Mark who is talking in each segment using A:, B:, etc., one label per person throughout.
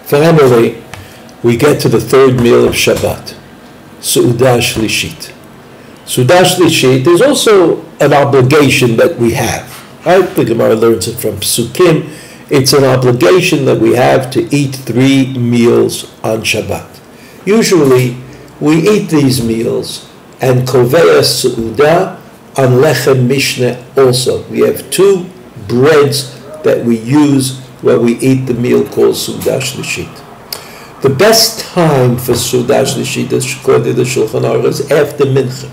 A: Finally, we get to the third meal of Shabbat, Seudat Shlishit. Seudat Shlishit is also an obligation that we have. Right? The Gemara learns it from Psukim. It's an obligation that we have to eat 3 meals on Shabbat. Usually, we eat these meals and Kovea Seudah on Lechem Mishneh also. We have 2 breads that we use when we eat the meal called Seudat Shlishit. The best time for Seudat Shlishit, according to the Shulchan Aruch, is after Mincha.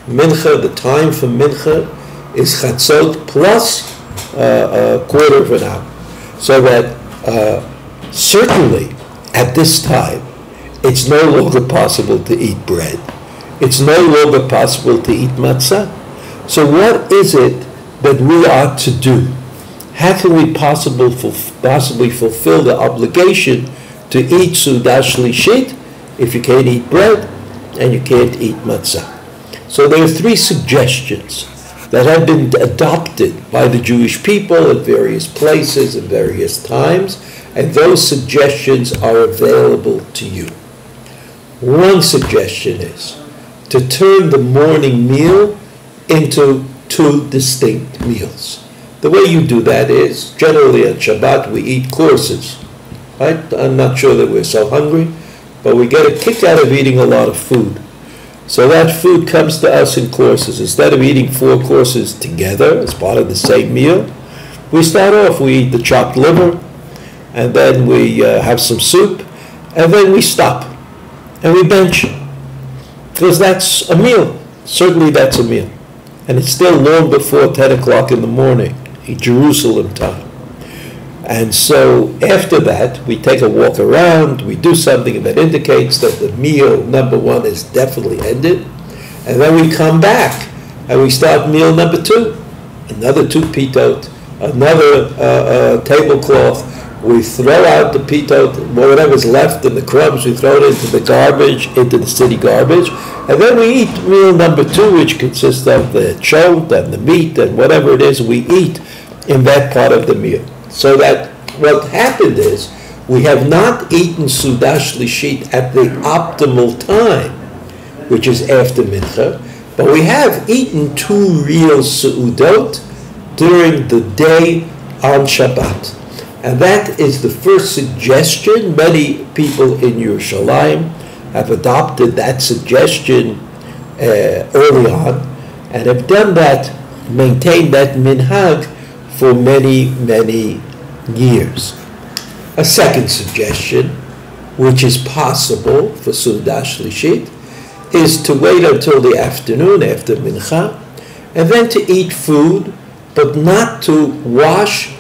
A: Mincha, the time for Mincha is Chatzot plus a quarter of an hour. So that certainly at this time, it's no longer possible to eat bread. It's no longer possible to eat matzah. So what is it that we are to do? How can we possibly fulfill the obligation to eat Seudat Shlishit if you can't eat bread and you can't eat matzah? So there are 3 suggestions that have been adopted by the Jewish people at various places and various times, and those suggestions are available to you. One suggestion is to turn the morning meal into 2 distinct meals. The way you do that is, generally on Shabbat we eat courses. Right? I'm not sure that we're so hungry, but we get a kick out of eating a lot of food. So that food comes to us in courses. Instead of eating 4 courses together as part of the same meal, we start off, we eat the chopped liver, and then we have some soup, and then we stop, and we bench. Because that's a meal. Certainly that's a meal. And it's still long before 10 o'clock in the morning, Jerusalem time. And so after that, we take a walk around, we do something that indicates that the meal number 1 is definitely ended. And then we come back and we start meal number 2. Another 2 pitot, another tablecloth. We throw out the pitot, whatever's left in the crumbs, we throw it into the garbage, into the city garbage. And then we eat meal number 2, which consists of the chot and the meat and whatever it is we eat in that part of the meal. So that what happened is, we have not eaten Seudat Shlishit at the optimal time, which is after Mincha, but we have eaten 2 real Seudot during the day on Shabbat. And that is the first suggestion. Many people in Yerushalayim have adopted that suggestion early on, and have done that, maintained that minhag for many, many years. A second suggestion, which is possible for Seudat Shlishit, is to wait until the afternoon after Mincha, and then to eat food, but not to wash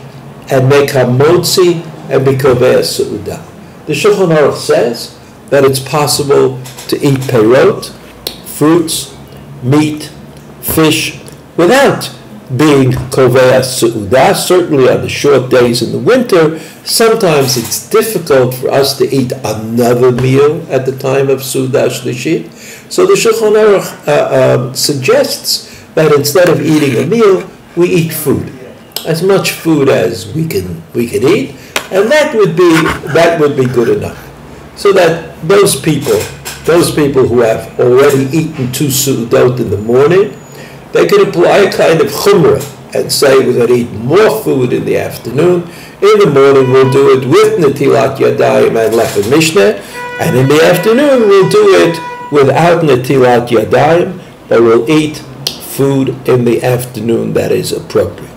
A: and make hamotzi and be kovea seudah. The Shulchan Aruch says that it's possible to eat perot, fruits, meat, fish, without being kovea seudah. Certainly on the short days in the winter, sometimes it's difficult for us to eat another meal at the time of Seudat Shlishit. So the Shulchan Aruch suggests that instead of eating a meal, we eat food, as much food as we can eat, and that would be good enough. So that those people who have already eaten 2 seudot in the morning, they could apply a kind of chumrah and say we're going to eat more food in the afternoon. In the morning we'll do it with netilat yadayim and lechem mishneh, and in the afternoon we'll do it without netilat yadayim, but we'll eat food in the afternoon that is appropriate.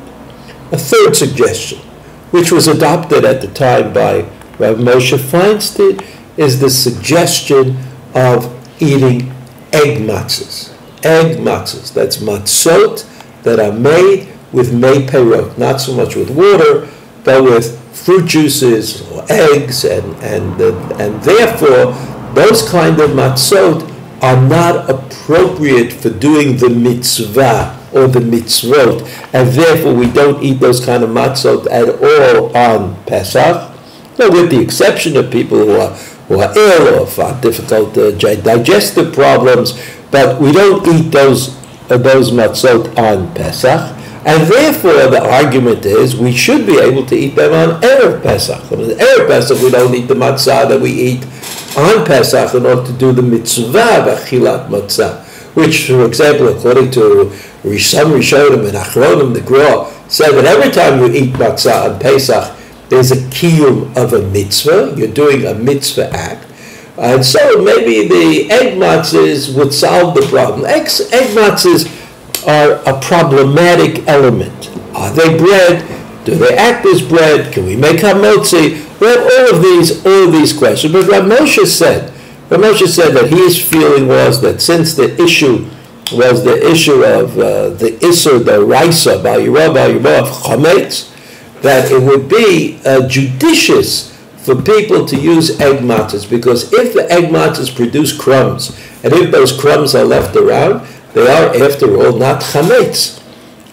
A: A third suggestion, which was adopted at the time by Rav Moshe Feinstein, is the suggestion of eating egg matzahs. Egg matzahs, that's matzot that are made with mei perot, not so much with water, but with fruit juices or eggs, and therefore those kind of matzot are not appropriate for doing the mitzvah or the mitzvot, and therefore we don't eat those kind of matzot at all on Pesach, with the exception of people who are ill or have difficult digestive problems, but we don't eat those matzot on Pesach. And therefore, the argument is we should be able to eat them on Erev Pesach. On Erev Pesach, we don't eat the matzah that we eat on Pesach in order to do the mitzvah of achilat matzah, which, for example, according to some Rishonim and Achronim, the Gra, said that every time you eat matzah on Pesach, there's a kiyum of a mitzvah. You're doing a mitzvah act. And so maybe the egg matzahs would solve the problem. Egg matzahs are a problematic element. Are they bread? Do they act as bread? Can we make hamotzi? We have all of these questions. But Rav Moshe said that his feeling was that since the issue was the issue of the Isser, the Raisa, Bal Yirah of Chametz, that it would be judicious for people to use egg matzahs, because if the egg matzahs produce crumbs, and if those crumbs are left around, they are, after all, not chametz.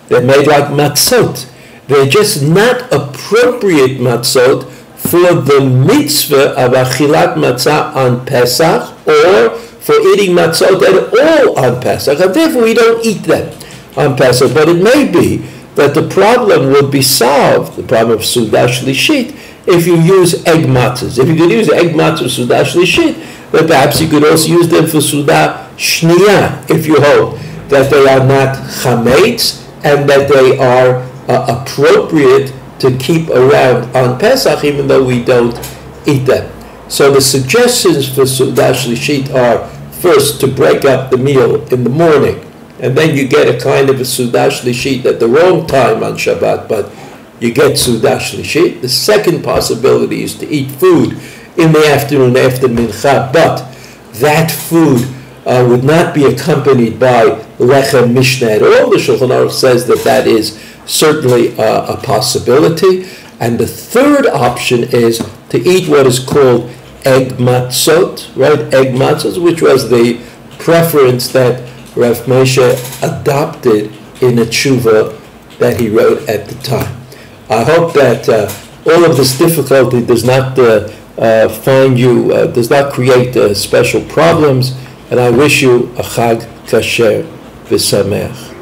A: They're made like matzot. They're just not appropriate matzot for the mitzvah of achilat matzah on Pesach, or for eating matzot at all on Pesach, and therefore we don't eat them on Pesach. But it may be that the problem would be solved, the problem of Seudat Shlishit, if you use egg matzahs. If you could use egg matzahs for Seudat Shlishit, then perhaps you could also use them for Seudat Shniya, if you hold that they are not chametz and that they are appropriate to keep around on Pesach, even though we don't eat them. So the suggestions for Seudat Shlishit are, first, to break up the meal in the morning, and then you get a kind of a Seudat Shlishit at the wrong time on Shabbat, but you get Seudat Shlishit. The second possibility is to eat food in the afternoon after Mincha, but that food would not be accompanied by Lechem Mishnah at all. The Shulchan Aruch says that that is certainly a possibility. And the third option is to eat what is called egg matzot, right? Egg matzot, which was the preference that Rav Moshe adopted in a tshuva that he wrote at the time. I hope that all of this difficulty does not does not create special problems, and I wish you a Chag Kasher V'Sameach.